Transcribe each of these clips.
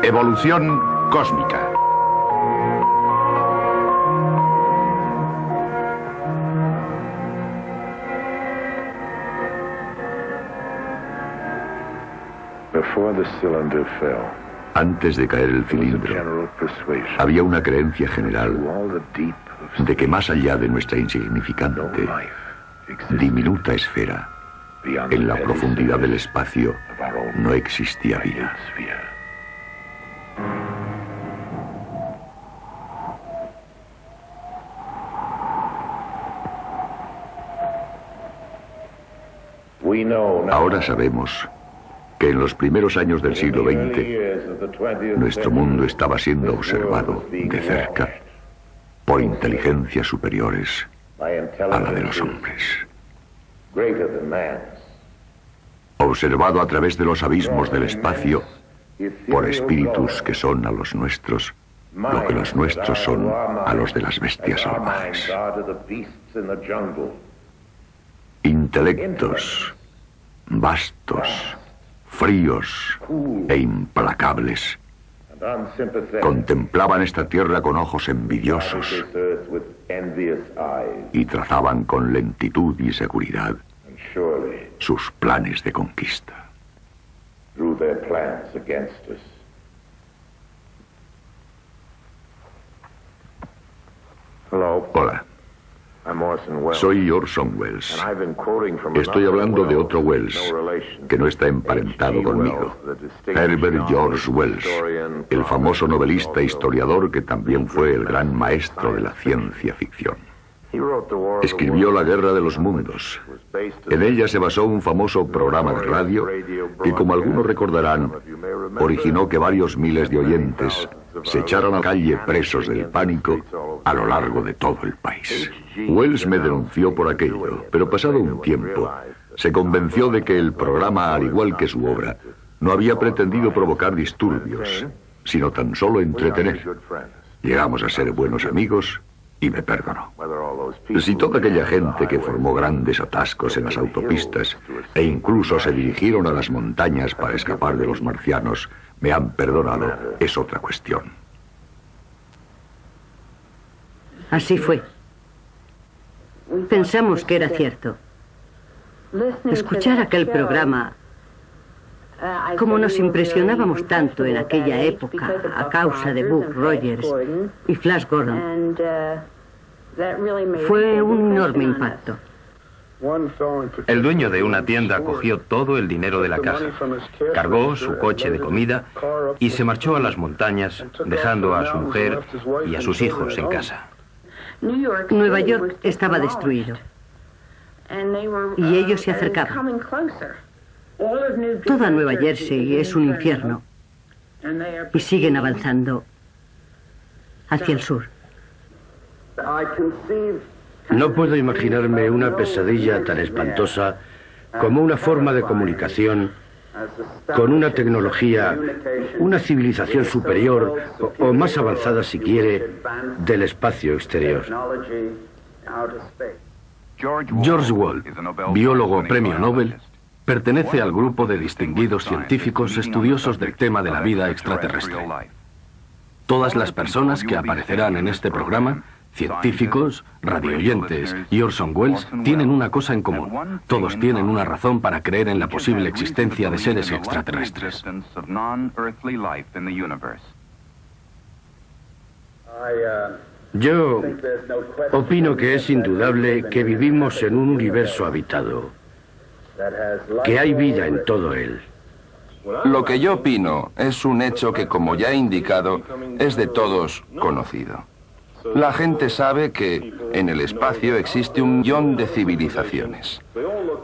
Evolución cósmica. Antes de caer el cilindro, había una creencia general de que más allá de nuestra insignificante, diminuta esfera, en la profundidad del espacio, no existía vida. Ahora sabemos que en los primeros años del siglo XX, nuestro mundo estaba siendo observado de cerca por inteligencias superiores a la de los hombres. Observado a través de los abismos del espacio por espíritus que son a los nuestros lo que los nuestros son a los de las bestias salvajes. Intelectos vastos, fríos e implacables contemplaban esta tierra con ojos envidiosos y trazaban con lentitud y seguridad sus planes de conquista. Hola. Soy Orson Welles. Estoy hablando de otro Welles, que no está emparentado conmigo. Herbert George Wells, el famoso novelista e historiador que también fue el gran maestro de la ciencia ficción. Escribió La Guerra de los Mundos. En ella se basó un famoso programa de radio que, como algunos recordarán, originó que varios miles de oyentes se echaran a la calle presos del pánico a lo largo de todo el país. Wells me denunció por aquello, pero pasado un tiempo, se convenció de que el programa, al igual que su obra, no había pretendido provocar disturbios, sino tan solo entretener. Llegamos a ser buenos amigos y me perdonó. Si toda aquella gente que formó grandes atascos en las autopistas e incluso se dirigieron a las montañas para escapar de los marcianos me han perdonado, es otra cuestión. Así fue. Pensamos que era cierto. Escuchar aquel programa, como nos impresionábamos tanto en aquella época a causa de Buck Rogers y Flash Gordon, fue un enorme impacto. El dueño de una tienda cogió todo el dinero de la caja, cargó su coche de comida y se marchó a las montañas, dejando a su mujer y a sus hijos en casa. Nueva York estaba destruido y ellos se acercaban. Toda Nueva Jersey es un infierno y siguen avanzando hacia el sur. No puedo imaginarme una pesadilla tan espantosa como una forma de comunicación con una tecnología, una civilización superior o más avanzada, si quiere, del espacio exterior. George Wall, biólogo premio Nobel, pertenece al grupo de distinguidos científicos estudiosos del tema de la vida extraterrestre. Todas las personas que aparecerán en este programa, científicos, radioyentes y Orson Welles, tienen una cosa en común. Todos tienen una razón para creer en la posible existencia de seres extraterrestres. Yo opino que es indudable que vivimos en un universo habitado, que hay vida en todo él. Lo que yo opino es un hecho que, como ya he indicado, es de todos conocido. La gente sabe que en el espacio existe 1 millón de civilizaciones.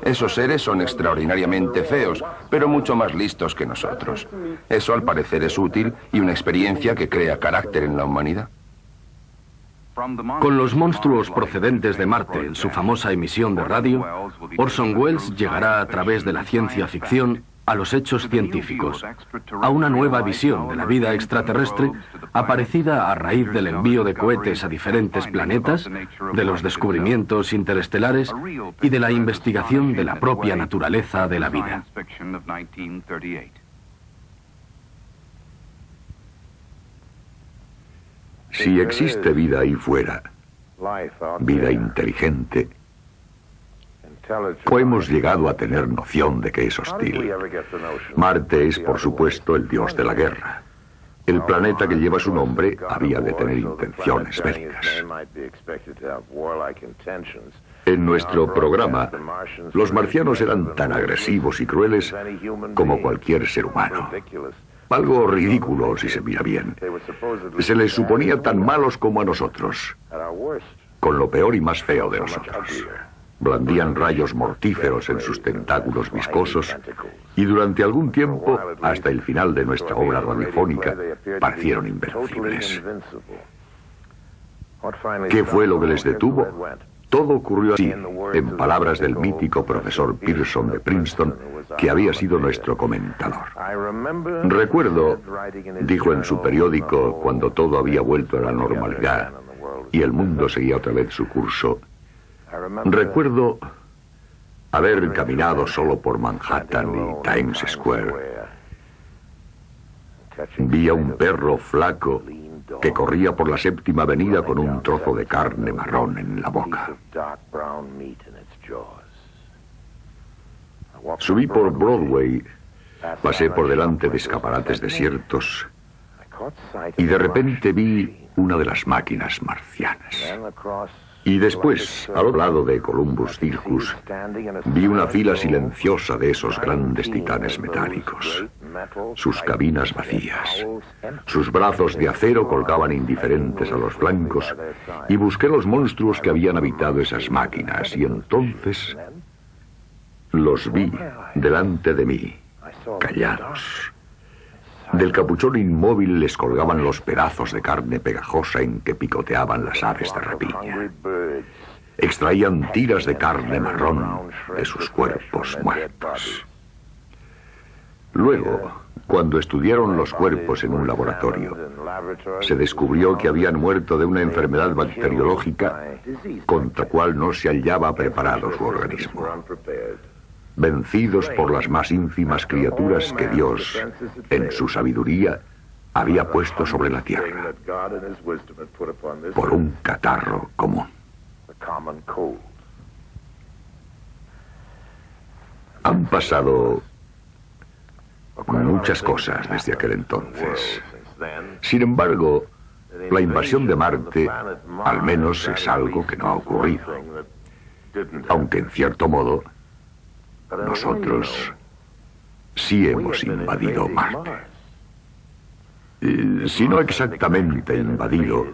Esos seres son extraordinariamente feos, pero mucho más listos que nosotros. Eso al parecer es útil y una experiencia que crea carácter en la humanidad. Con los monstruos procedentes de Marte en su famosa emisión de radio, Orson Welles llegará a través de la ciencia ficción a los hechos científicos, a una nueva visión de la vida extraterrestre aparecida a raíz del envío de cohetes a diferentes planetas, de los descubrimientos interestelares y de la investigación de la propia naturaleza de la vida. Si existe vida ahí fuera, vida inteligente, o hemos llegado a tener noción de que es hostil. Marte es, por supuesto, el dios de la guerra. El planeta que lleva su nombre había de tener intenciones bélicas. En nuestro programa, los marcianos eran tan agresivos y crueles como cualquier ser humano. Algo ridículo si se mira bien. Se les suponía tan malos como a nosotros, con lo peor y más feo de nosotros. Blandían rayos mortíferos en sus tentáculos viscosos y durante algún tiempo, hasta el final de nuestra obra radiofónica, parecieron invencibles. ¿Qué fue lo que les detuvo? Todo ocurrió así, en palabras del mítico profesor Pearson de Princeton, que había sido nuestro comentador. Recuerdo, dijo en su periódico cuando todo había vuelto a la normalidad y el mundo seguía otra vez su curso, recuerdo haber caminado solo por Manhattan y Times Square. Vi a un perro flaco que corría por la Séptima Avenida con un trozo de carne marrón en la boca. Subí por Broadway, pasé por delante de escaparates desiertos y de repente vi una de las máquinas marcianas. Y después, al lado de Columbus Circus, vi una fila silenciosa de esos grandes titanes metálicos, sus cabinas vacías. Sus brazos de acero colgaban indiferentes a los flancos y busqué los monstruos que habían habitado esas máquinas y entonces los vi delante de mí, callados. Del capuchón inmóvil les colgaban los pedazos de carne pegajosa en que picoteaban las aves de rapiña. Extraían tiras de carne marrón de sus cuerpos muertos. Luego, cuando estudiaron los cuerpos en un laboratorio, se descubrió que habían muerto de una enfermedad bacteriológica contra la cual no se hallaba preparado su organismo. Vencidos por las más ínfimas criaturas que Dios, en su sabiduría, había puesto sobre la tierra, por un catarro común. Han pasado muchas cosas desde aquel entonces. Sin embargo, la invasión de Marte, al menos, es algo que no ha ocurrido. Aunque, en cierto modo, nosotros sí hemos invadido Marte. Si no exactamente invadido,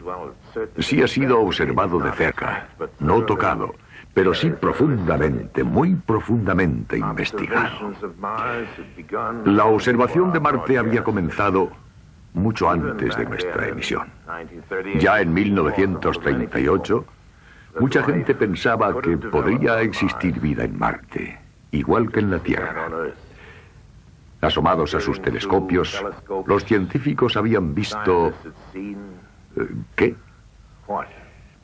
sí ha sido observado de cerca, no tocado, pero sí profundamente, muy profundamente investigado. La observación de Marte había comenzado mucho antes de nuestra emisión. Ya en 1938, mucha gente pensaba que podría existir vida en Marte, igual que en la Tierra. Asomados a sus telescopios, los científicos habían visto... ¿Qué?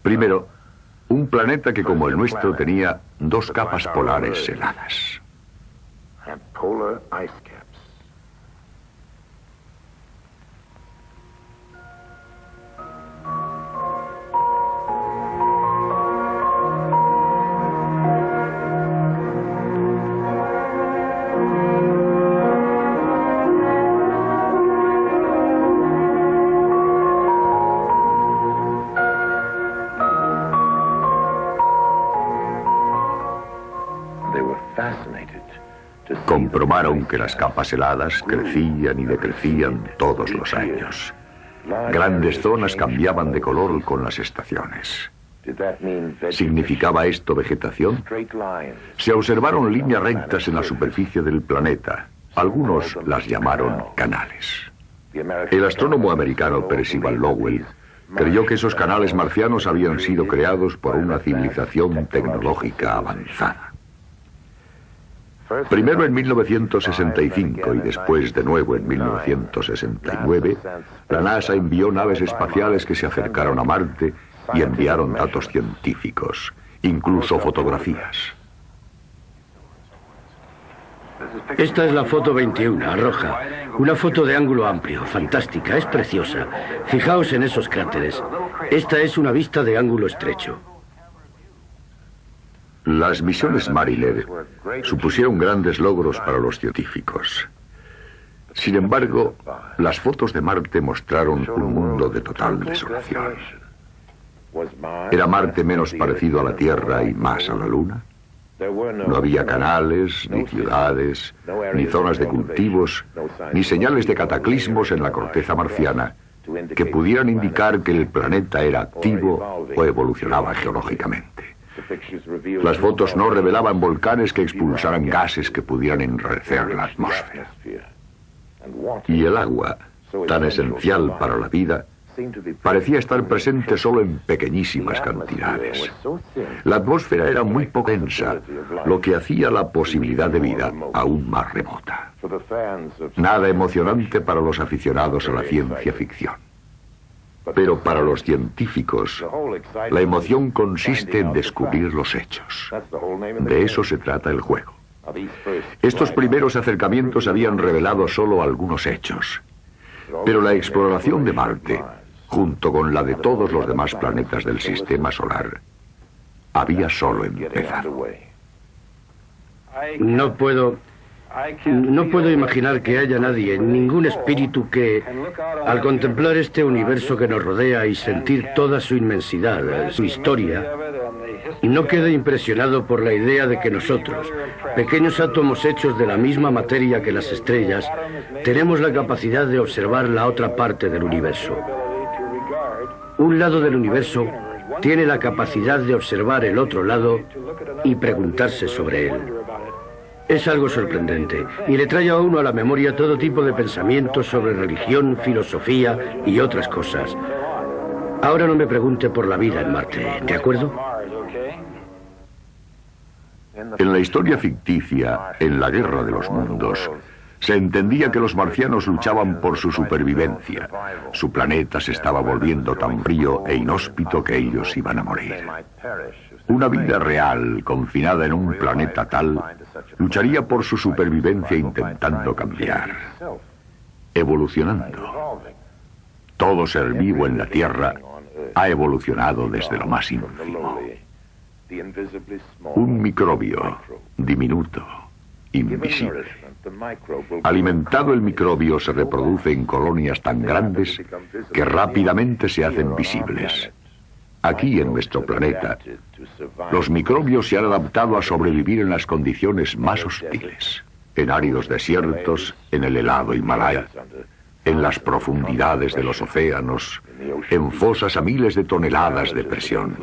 Primero, un planeta que, como el nuestro, tenía dos capas polares heladas. Comprobaron que las capas heladas crecían y decrecían todos los años. Grandes zonas cambiaban de color con las estaciones. ¿Significaba esto vegetación? Se observaron líneas rectas en la superficie del planeta. Algunos las llamaron canales. El astrónomo americano Percival Lowell creyó que esos canales marcianos habían sido creados por una civilización tecnológica avanzada. Primero en 1965 y después de nuevo en 1969, la NASA envió naves espaciales que se acercaron a Marte y enviaron datos científicos, incluso fotografías. Esta es la foto 21, roja. Una foto de ángulo amplio, fantástica, es preciosa. Fijaos en esos cráteres. Esta es una vista de ángulo estrecho. Las misiones Mariner supusieron grandes logros para los científicos. Sin embargo, las fotos de Marte mostraron un mundo de total desolación. ¿Era Marte menos parecido a la Tierra y más a la Luna? No había canales, ni ciudades, ni zonas de cultivos, ni señales de cataclismos en la corteza marciana que pudieran indicar que el planeta era activo o evolucionaba geológicamente. Las fotos no revelaban volcanes que expulsaran gases que pudieran enrarecer la atmósfera. Y el agua, tan esencial para la vida, parecía estar presente solo en pequeñísimas cantidades. La atmósfera era muy poco densa, lo que hacía la posibilidad de vida aún más remota. Nada emocionante para los aficionados a la ciencia ficción. Pero para los científicos, la emoción consiste en descubrir los hechos. De eso se trata el juego. Estos primeros acercamientos habían revelado solo algunos hechos. Pero la exploración de Marte, junto con la de todos los demás planetas del sistema solar, había solo empezado. No puedo imaginar que haya nadie, ningún espíritu que, al contemplar este universo que nos rodea y sentir toda su inmensidad, su historia, no quede impresionado por la idea de que nosotros, pequeños átomos hechos de la misma materia que las estrellas, tenemos la capacidad de observar la otra parte del universo. Un lado del universo tiene la capacidad de observar el otro lado y preguntarse sobre él. Es algo sorprendente y le trae a uno a la memoria todo tipo de pensamientos sobre religión, filosofía y otras cosas. Ahora no me pregunte por la vida en Marte, ¿de acuerdo? En la historia ficticia, en la Guerra de los Mundos, se entendía que los marcianos luchaban por su supervivencia. Su planeta se estaba volviendo tan frío e inhóspito que ellos iban a morir. Una vida real, confinada en un planeta tal, lucharía por su supervivencia intentando cambiar, evolucionando. Todo ser vivo en la Tierra ha evolucionado desde lo más ínfimo. Un microbio, diminuto, invisible. Alimentado el microbio se reproduce en colonias tan grandes que rápidamente se hacen visibles. Aquí en nuestro planeta, los microbios se han adaptado a sobrevivir en las condiciones más hostiles, en áridos desiertos, en el helado Himalaya, en las profundidades de los océanos, en fosas a miles de toneladas de presión.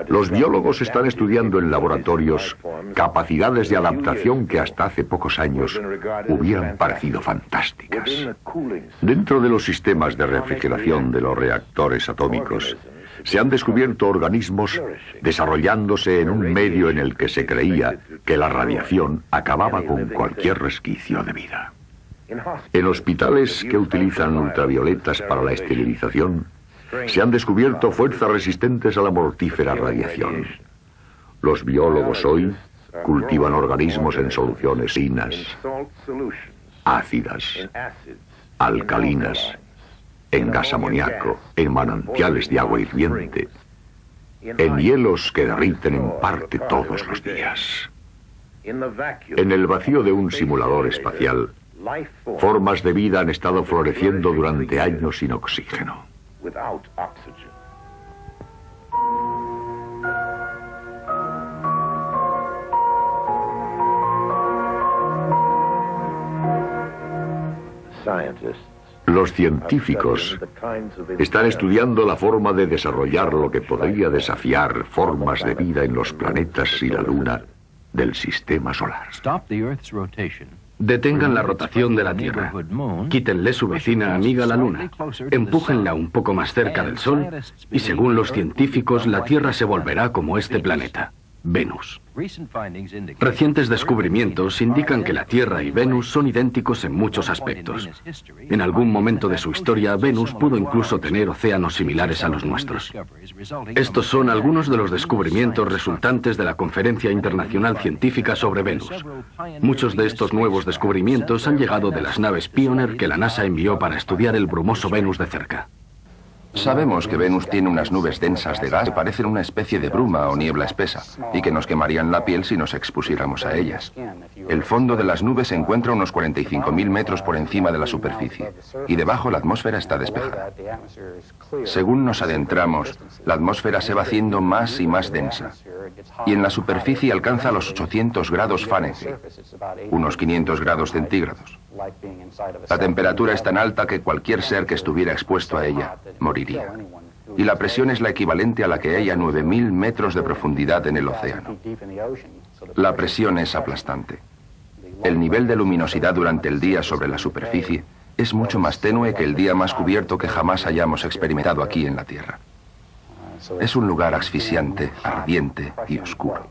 Los biólogos están estudiando en laboratorios capacidades de adaptación que hasta hace pocos años hubieran parecido fantásticas. Dentro de los sistemas de refrigeración de los reactores atómicos, se han descubierto organismos desarrollándose en un medio en el que se creía que la radiación acababa con cualquier resquicio de vida. En hospitales que utilizan ultravioletas para la esterilización, se han descubierto fuerzas resistentes a la mortífera radiación. Los biólogos hoy cultivan organismos en soluciones finas, ácidas, alcalinas, en gas amoníaco, en manantiales de agua hirviente, en hielos que derriten en parte todos los días. En el vacío de un simulador espacial, formas de vida han estado floreciendo durante años sin oxígeno. Los científicos están estudiando la forma de desarrollar lo que podría desafiar formas de vida en los planetas y la Luna del sistema solar. Detengan la rotación de la Tierra. Quítenle su vecina amiga la Luna. Empújenla un poco más cerca del Sol y según los científicos la Tierra se volverá como este planeta. Venus. Recientes descubrimientos indican que la Tierra y Venus son idénticos en muchos aspectos. En algún momento de su historia, Venus pudo incluso tener océanos similares a los nuestros. Estos son algunos de los descubrimientos resultantes de la Conferencia Internacional Científica sobre Venus. Muchos de estos nuevos descubrimientos han llegado de las naves Pioneer que la NASA envió para estudiar el brumoso Venus de cerca. Sabemos que Venus tiene unas nubes densas de gas que parecen una especie de bruma o niebla espesa y que nos quemarían la piel si nos expusiéramos a ellas. El fondo de las nubes se encuentra unos 45.000 metros por encima de la superficie y debajo la atmósfera está despejada. Según nos adentramos, la atmósfera se va haciendo más y más densa y en la superficie alcanza los 800 grados Fahrenheit, unos 500 grados centígrados. La temperatura es tan alta que cualquier ser que estuviera expuesto a ella moriría. Y la presión es la equivalente a la que hay a 9.000 metros de profundidad en el océano. La presión es aplastante. El nivel de luminosidad durante el día sobre la superficie es mucho más tenue que el día más cubierto que jamás hayamos experimentado aquí en la Tierra. Es un lugar asfixiante, ardiente y oscuro.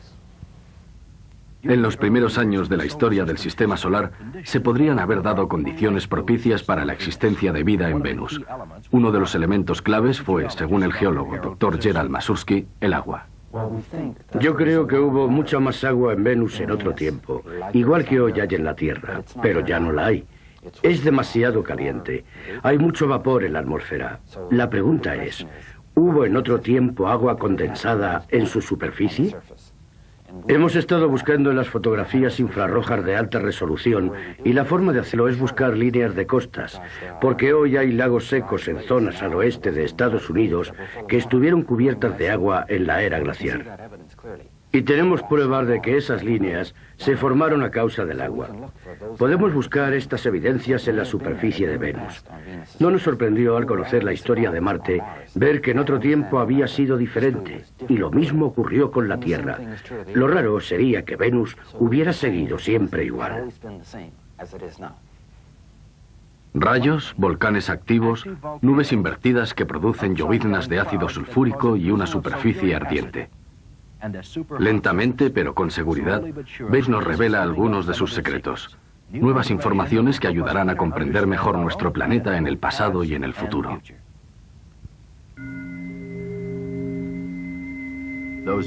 En los primeros años de la historia del Sistema Solar, se podrían haber dado condiciones propicias para la existencia de vida en Venus. Uno de los elementos claves fue, según el geólogo Dr. Gerald Masursky, el agua. Yo creo que hubo mucha más agua en Venus en otro tiempo, igual que hoy hay en la Tierra, pero ya no la hay. Es demasiado caliente. Hay mucho vapor en la atmósfera. La pregunta es, ¿hubo en otro tiempo agua condensada en su superficie? Hemos estado buscando en las fotografías infrarrojas de alta resolución y la forma de hacerlo es buscar líneas de costas, porque hoy hay lagos secos en zonas al oeste de Estados Unidos que estuvieron cubiertas de agua en la era glaciar. Y tenemos pruebas de que esas líneas se formaron a causa del agua. Podemos buscar estas evidencias en la superficie de Venus. No nos sorprendió al conocer la historia de Marte ver que en otro tiempo había sido diferente, y lo mismo ocurrió con la Tierra. Lo raro sería que Venus hubiera seguido siempre igual. Rayos, volcanes activos, nubes invertidas que producen lloviznas de ácido sulfúrico y una superficie ardiente. Lentamente, pero con seguridad, Bates nos revela algunos de sus secretos. Nuevas informaciones que ayudarán a comprender mejor nuestro planeta en el pasado y en el futuro.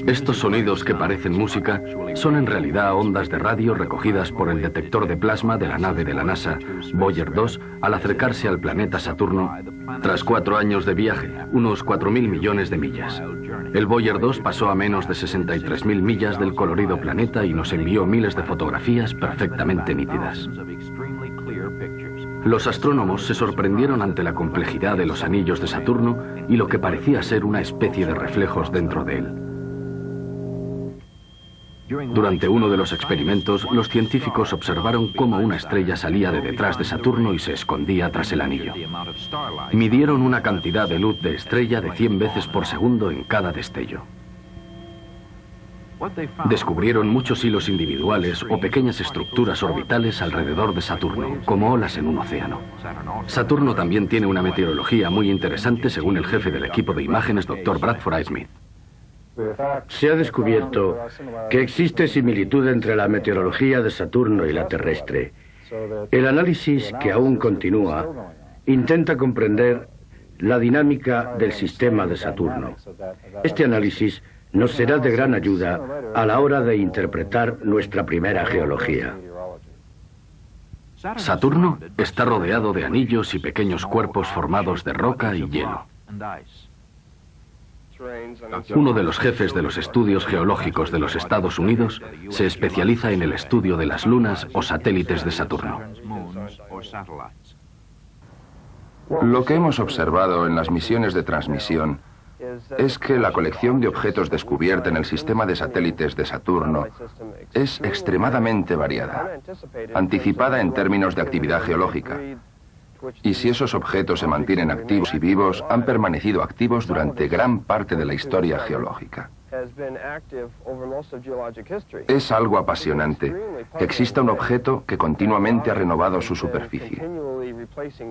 Estos sonidos que parecen música son en realidad ondas de radio recogidas por el detector de plasma de la nave de la NASA, Voyager 2, al acercarse al planeta Saturno tras 4 años de viaje, unos 4.000 millones de millas. El Voyager 2 pasó a menos de 63.000 millas del colorido planeta y nos envió miles de fotografías perfectamente nítidas. Los astrónomos se sorprendieron ante la complejidad de los anillos de Saturno y lo que parecía ser una especie de reflejos dentro de él. Durante uno de los experimentos, los científicos observaron cómo una estrella salía de detrás de Saturno y se escondía tras el anillo. Midieron una cantidad de luz de estrella de 100 veces por segundo en cada destello. Descubrieron muchos hilos individuales o pequeñas estructuras orbitales alrededor de Saturno, como olas en un océano. Saturno también tiene una meteorología muy interesante, según el jefe del equipo de imágenes, Dr. Bradford I. Smith. Se ha descubierto que existe similitud entre la meteorología de Saturno y la terrestre. El análisis, que aún continúa, intenta comprender la dinámica del sistema de Saturno. Este análisis nos será de gran ayuda a la hora de interpretar nuestra primera geología. Saturno está rodeado de anillos y pequeños cuerpos formados de roca y hielo. Uno de los jefes de los estudios geológicos de los Estados Unidos se especializa en el estudio de las lunas o satélites de Saturno. Lo que hemos observado en las misiones de transmisión es que la colección de objetos descubierta en el sistema de satélites de Saturno es extremadamente variada, anticipada en términos de actividad geológica. Y si esos objetos se mantienen activos y vivos, han permanecido activos durante gran parte de la historia geológica. Es algo apasionante que exista un objeto que continuamente ha renovado su superficie,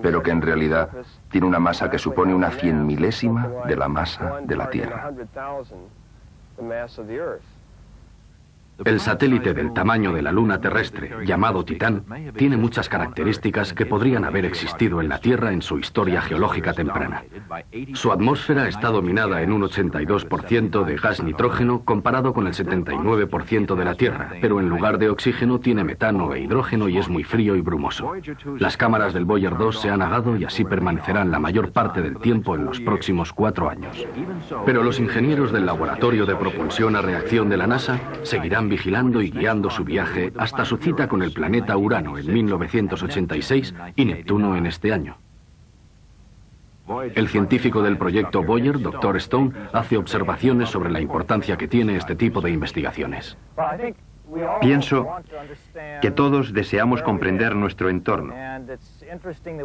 pero que en realidad tiene una masa que supone una 100.000ésima de la masa de la Tierra. El satélite del tamaño de la Luna terrestre, llamado Titán, tiene muchas características que podrían haber existido en la Tierra en su historia geológica temprana. Su atmósfera está dominada en un 82% de gas nitrógeno comparado con el 79% de la Tierra, pero en lugar de oxígeno tiene metano e hidrógeno y es muy frío y brumoso. Las cámaras del Voyager 2 se han agado y así permanecerán la mayor parte del tiempo en los próximos 4 años. Pero los ingenieros del Laboratorio de Propulsión a Reacción de la NASA seguirán vigilando y guiando su viaje hasta su cita con el planeta Urano en 1986 y Neptuno en este año. El científico del proyecto Voyager, Dr. Stone, hace observaciones sobre la importancia que tiene este tipo de investigaciones. Pienso que todos deseamos comprender nuestro entorno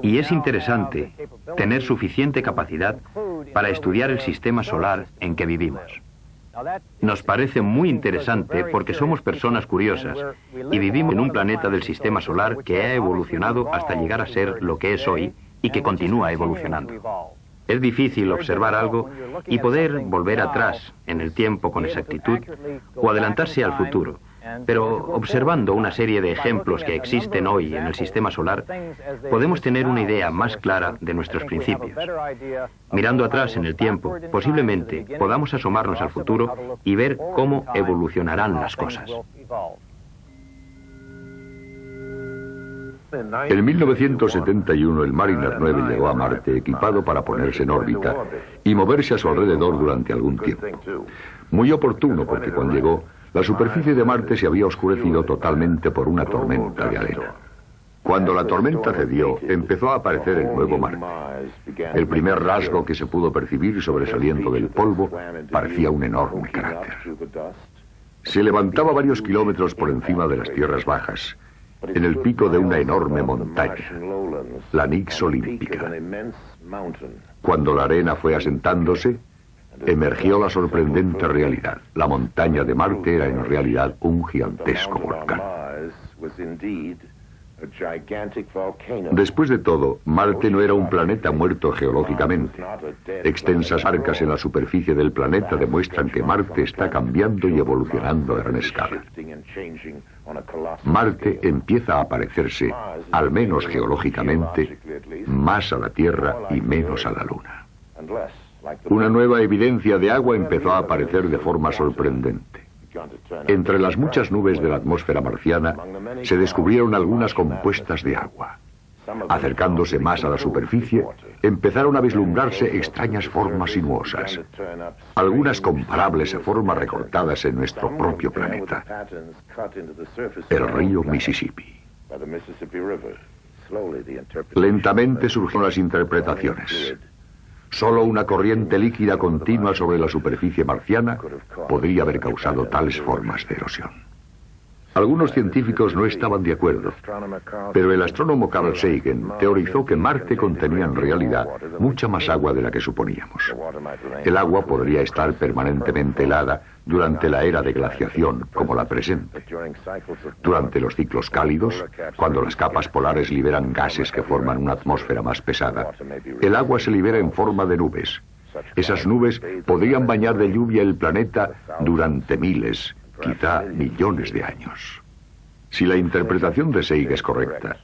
y es interesante tener suficiente capacidad para estudiar el sistema solar en que vivimos. Nos parece muy interesante porque somos personas curiosas y vivimos en un planeta del sistema solar que ha evolucionado hasta llegar a ser lo que es hoy y que continúa evolucionando. Es difícil observar algo y poder volver atrás en el tiempo con exactitud o adelantarse al futuro, pero observando una serie de ejemplos que existen hoy en el sistema solar, podemos tener una idea más clara de nuestros principios. Mirando atrás en el tiempo, posiblemente podamos asomarnos al futuro y ver cómo evolucionarán las cosas. En 1971 el Mariner 9 llegó a Marte equipado para ponerse en órbita y moverse a su alrededor durante algún tiempo. Muy oportuno porque cuando llegó, la superficie de Marte se había oscurecido totalmente por una tormenta de arena. Cuando la tormenta cedió, empezó a aparecer el nuevo Marte. El primer rasgo que se pudo percibir sobresaliendo del polvo parecía un enorme cráter. Se levantaba varios kilómetros por encima de las tierras bajas, en el pico de una enorme montaña, la Nix Olímpica. Cuando la arena fue asentándose, emergió la sorprendente realidad. La montaña de Marte era en realidad un gigantesco volcán. Después de todo, Marte no era un planeta muerto geológicamente. Extensas arcas en la superficie del planeta demuestran que Marte está cambiando y evolucionando a gran escala. Marte empieza a parecerse, al menos geológicamente, más a la Tierra y menos a la Luna. Una nueva evidencia de agua empezó a aparecer de forma sorprendente. Entre las muchas nubes de la atmósfera marciana se descubrieron algunas compuestas de agua. Acercándose más a la superficie, empezaron a vislumbrarse extrañas formas sinuosas, algunas comparables a formas recortadas en nuestro propio planeta. El río Mississippi. Lentamente surgieron las interpretaciones. Solo una corriente líquida continua sobre la superficie marciana podría haber causado tales formas de erosión. Algunos científicos no estaban de acuerdo, pero el astrónomo Carl Sagan teorizó que Marte contenía en realidad mucha más agua de la que suponíamos. El agua podría estar permanentemente helada durante la era de glaciación, como la presente. Durante los ciclos cálidos, cuando las capas polares liberan gases que forman una atmósfera más pesada, el agua se libera en forma de nubes. Esas nubes podrían bañar de lluvia el planeta durante miles, quizá millones de años. Si la interpretación de Sagan es correcta,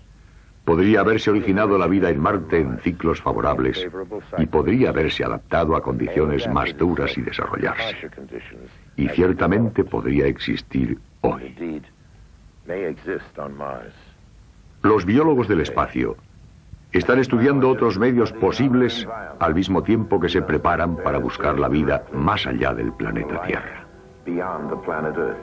podría haberse originado la vida en Marte en ciclos favorables y podría haberse adaptado a condiciones más duras y desarrollarse. Y ciertamente podría existir hoy. Los biólogos del espacio están estudiando otros medios posibles al mismo tiempo que se preparan para buscar la vida más allá del planeta Tierra. Beyond the planet Earth.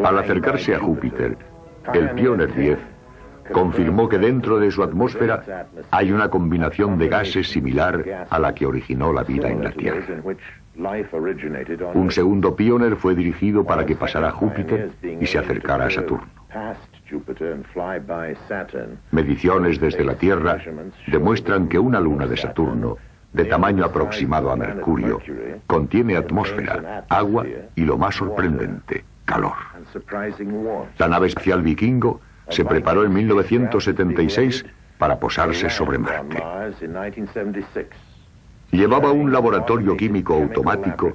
Al acercarse a Júpiter, el Pioneer 10 confirmó que dentro de su atmósfera hay una combinación de gases similar a la que originó la vida en la Tierra. Un segundo Pioneer fue dirigido para que pasara a Júpiter y se acercara a Saturno. Mediciones desde la Tierra demuestran que una luna de Saturno, de tamaño aproximado a Mercurio, contiene atmósfera, agua y, lo más sorprendente, calor. La nave espacial Vikingo se preparó en 1976 para posarse sobre Marte. Llevaba un laboratorio químico automático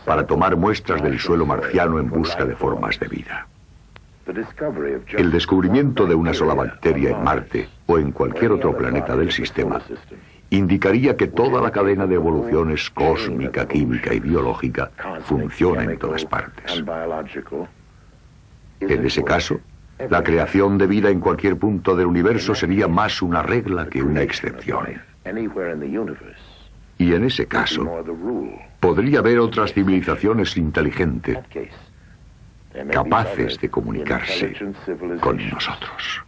para tomar muestras del suelo marciano en busca de formas de vida. El descubrimiento de una sola bacteria en Marte o en cualquier otro planeta del sistema indicaría que toda la cadena de evoluciones cósmica, química y biológica funciona en todas partes. En ese caso, la creación de vida en cualquier punto del universo sería más una regla que una excepción. Y en ese caso, podría haber otras civilizaciones inteligentes capaces de comunicarse con nosotros.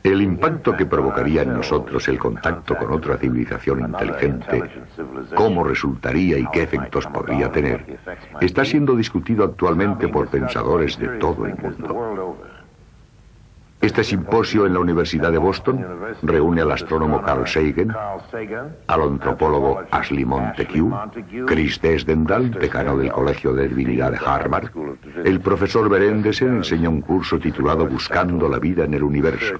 El impacto que provocaría en nosotros el contacto con otra civilización inteligente, cómo resultaría y qué efectos podría tener, está siendo discutido actualmente por pensadores de todo el mundo. Este simposio en la Universidad de Boston reúne al astrónomo Carl Sagan, al antropólogo Ashley Montague, Chris Desdendal, decano del Colegio de Divinidad de Harvard. El profesor Berendesen enseña un curso titulado Buscando la vida en el universo.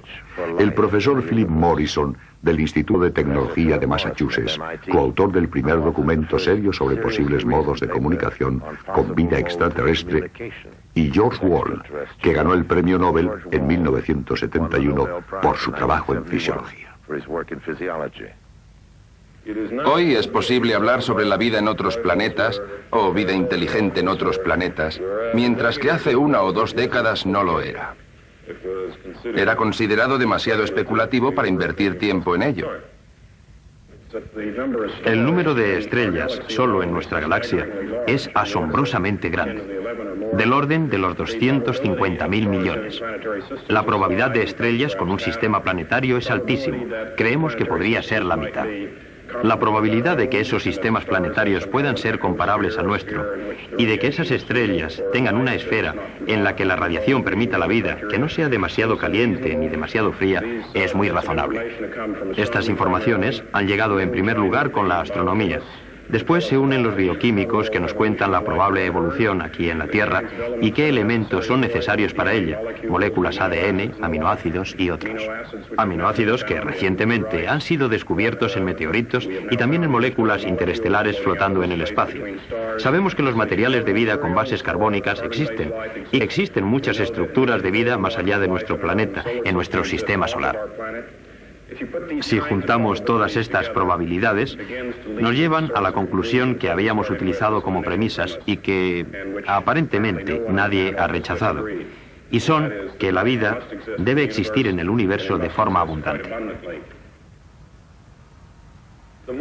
El profesor Philip Morrison, del Instituto de Tecnología de Massachusetts, coautor del primer documento serio sobre posibles modos de comunicación con vida extraterrestre, y George Wall, que ganó el premio Nobel en 1971 por su trabajo en fisiología. Hoy es posible hablar sobre la vida en otros planetas o vida inteligente en otros planetas, mientras que hace 1 o 2 décadas no lo era. Era considerado demasiado especulativo para invertir tiempo en ello. El número de estrellas solo en nuestra galaxia es asombrosamente grande, del orden de los 250.000 millones. La probabilidad de estrellas con un sistema planetario es altísimo. Creemos que podría ser la mitad. La probabilidad de que esos sistemas planetarios puedan ser comparables al nuestro y de que esas estrellas tengan una esfera en la que la radiación permita la vida, que no sea demasiado caliente ni demasiado fría, es muy razonable. Estas informaciones han llegado en primer lugar con la astronomía. Después se unen los bioquímicos que nos cuentan la probable evolución aquí en la Tierra y qué elementos son necesarios para ella, moléculas ADN, aminoácidos y otros. Aminoácidos que recientemente han sido descubiertos en meteoritos y también en moléculas interestelares flotando en el espacio. Sabemos que los materiales de vida con bases carbónicas existen, y existen muchas estructuras de vida más allá de nuestro planeta, en nuestro sistema solar. Si juntamos todas estas probabilidades, nos llevan a la conclusión que habíamos utilizado como premisas y que aparentemente nadie ha rechazado, y son que la vida debe existir en el universo de forma abundante.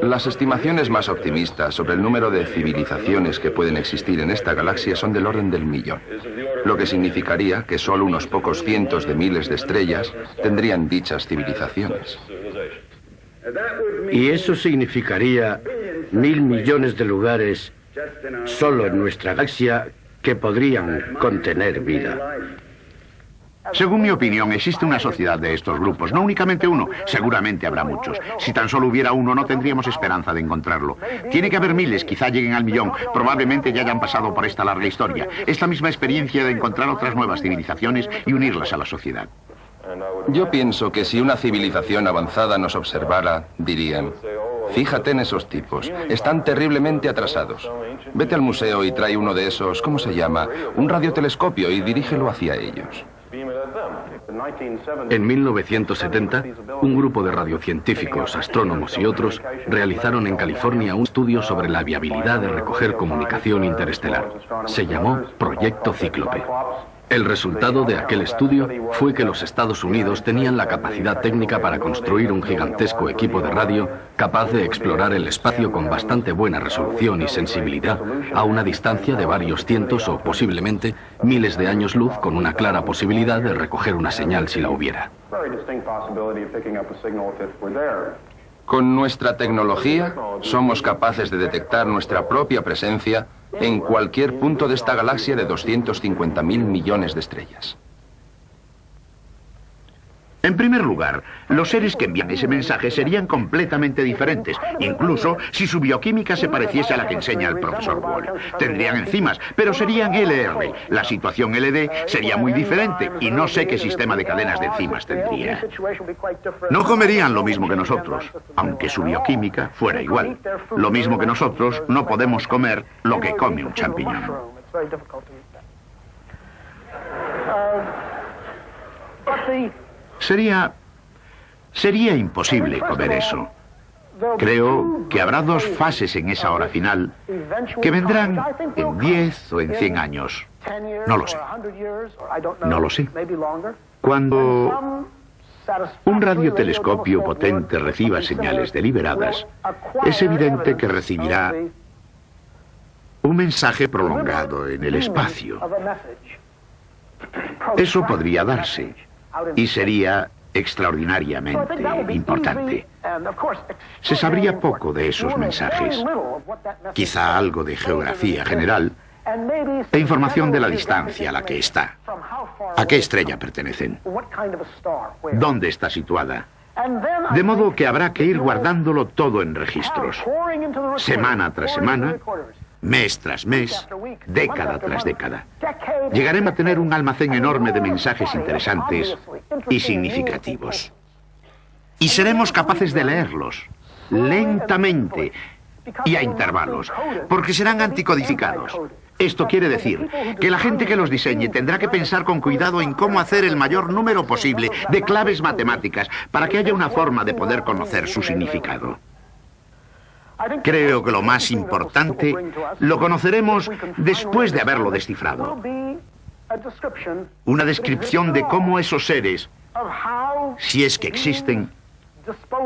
Las estimaciones más optimistas sobre el número de civilizaciones que pueden existir en esta galaxia son del orden del 1.000.000, lo que significaría que solo unos pocos cientos de miles de estrellas tendrían dichas civilizaciones. Y eso significaría 1.000 millones de lugares solo en nuestra galaxia que podrían contener vida. Según mi opinión, existe una sociedad de estos grupos, no únicamente uno, seguramente habrá muchos. Si tan solo hubiera uno, no tendríamos esperanza de encontrarlo. Tiene que haber miles, quizá lleguen al 1.000.000, probablemente ya hayan pasado por esta larga historia. Esta misma experiencia de encontrar otras nuevas civilizaciones y unirlas a la sociedad. Yo pienso que si una civilización avanzada nos observara, dirían: fíjate en esos tipos, están terriblemente atrasados. Vete al museo y trae uno de esos, ¿cómo se llama? Un radiotelescopio y dirígelo hacia ellos. En 1970, un grupo de radiocientíficos, astrónomos y otros realizaron en California un estudio sobre la viabilidad de recoger comunicación interestelar. Se llamó Proyecto Cíclope. El resultado de aquel estudio fue que los Estados Unidos tenían la capacidad técnica para construir un gigantesco equipo de radio capaz de explorar el espacio con bastante buena resolución y sensibilidad a una distancia de varios cientos o posiblemente miles de años luz, con una clara posibilidad de recoger una señal si la hubiera. Con nuestra tecnología somos capaces de detectar nuestra propia presencia en cualquier punto de esta galaxia de 250.000 millones de estrellas. En primer lugar, los seres que envían ese mensaje serían completamente diferentes, incluso si su bioquímica se pareciese a la que enseña el profesor Wall. Tendrían enzimas, pero serían LR. La situación LD sería muy diferente y no sé qué sistema de cadenas de enzimas tendría. No comerían lo mismo que nosotros, aunque su bioquímica fuera igual. Lo mismo que nosotros, no podemos comer lo que come un champiñón. Sería imposible comer eso. Creo que habrá dos fases en esa hora final que vendrán en 10 o en 100 años. No lo sé. No lo sé. Cuando un radiotelescopio potente reciba señales deliberadas, es evidente que recibirá un mensaje prolongado en el espacio. Eso podría darse y sería extraordinariamente importante. Se sabría poco de esos mensajes, quizá algo de geografía general e información de la distancia a la que está, a qué estrella pertenecen, dónde está situada, de modo que habrá que ir guardándolo todo en registros, semana tras semana, mes tras mes, década tras década. Llegaremos a tener un almacén enorme de mensajes interesantes y significativos. Y seremos capaces de leerlos, lentamente y a intervalos, porque serán anticodificados. Esto quiere decir que la gente que los diseñe tendrá que pensar con cuidado en cómo hacer el mayor número posible de claves matemáticas para que haya una forma de poder conocer su significado. Creo que lo más importante lo conoceremos después de haberlo descifrado. Una descripción de cómo esos seres, si es que existen,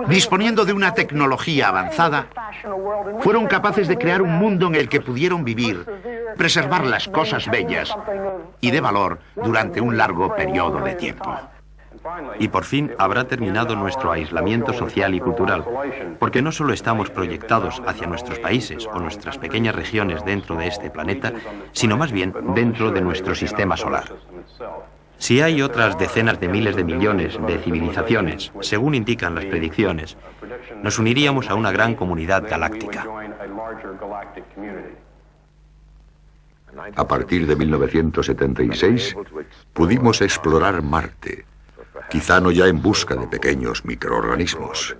disponiendo de una tecnología avanzada, fueron capaces de crear un mundo en el que pudieron vivir, preservar las cosas bellas y de valor durante un largo periodo de tiempo. Y por fin habrá terminado nuestro aislamiento social y cultural, porque no solo estamos proyectados hacia nuestros países o nuestras pequeñas regiones dentro de este planeta, sino más bien dentro de nuestro sistema solar. Si hay otras decenas de miles de millones de civilizaciones, según indican las predicciones, nos uniríamos a una gran comunidad galáctica. A partir de 1976, pudimos explorar Marte, quizá no ya en busca de pequeños microorganismos.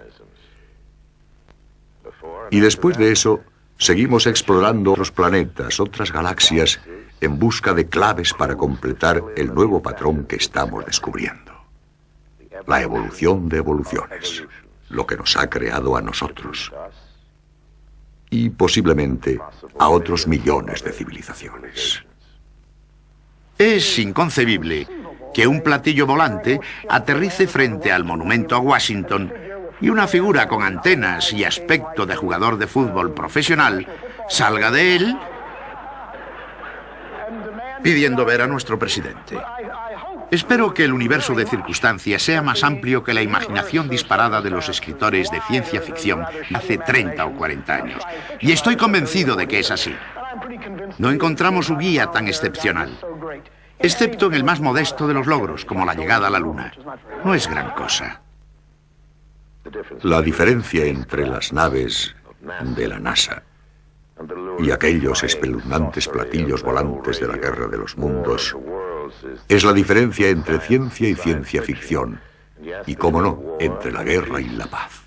Y después de eso, seguimos explorando otros planetas, otras galaxias, en busca de claves para completar el nuevo patrón que estamos descubriendo. La evolución de evoluciones, lo que nos ha creado a nosotros. Y posiblemente a otros millones de civilizaciones. Es inconcebible que un platillo volante aterrice frente al monumento a Washington y una figura con antenas y aspecto de jugador de fútbol profesional salga de él pidiendo ver a nuestro presidente. Espero que el universo de circunstancias sea más amplio que la imaginación disparada de los escritores de ciencia ficción hace 30 o 40 años. Y estoy convencido de que es así. No encontramos un guía tan excepcional, excepto en el más modesto de los logros, como la llegada a la Luna. No es gran cosa. La diferencia entre las naves de la NASA y aquellos espeluznantes platillos volantes de la Guerra de los Mundos es la diferencia entre ciencia y ciencia ficción, y, cómo no, entre la guerra y la paz.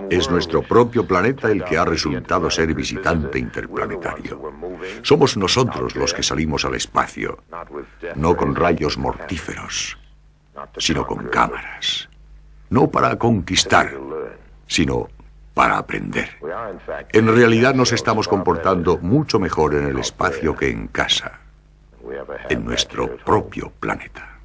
Es nuestro propio planeta el que ha resultado ser visitante interplanetario. Somos nosotros los que salimos al espacio, no con rayos mortíferos, sino con cámaras. No para conquistar, sino para aprender. En realidad nos estamos comportando mucho mejor en el espacio que en casa, en nuestro propio planeta.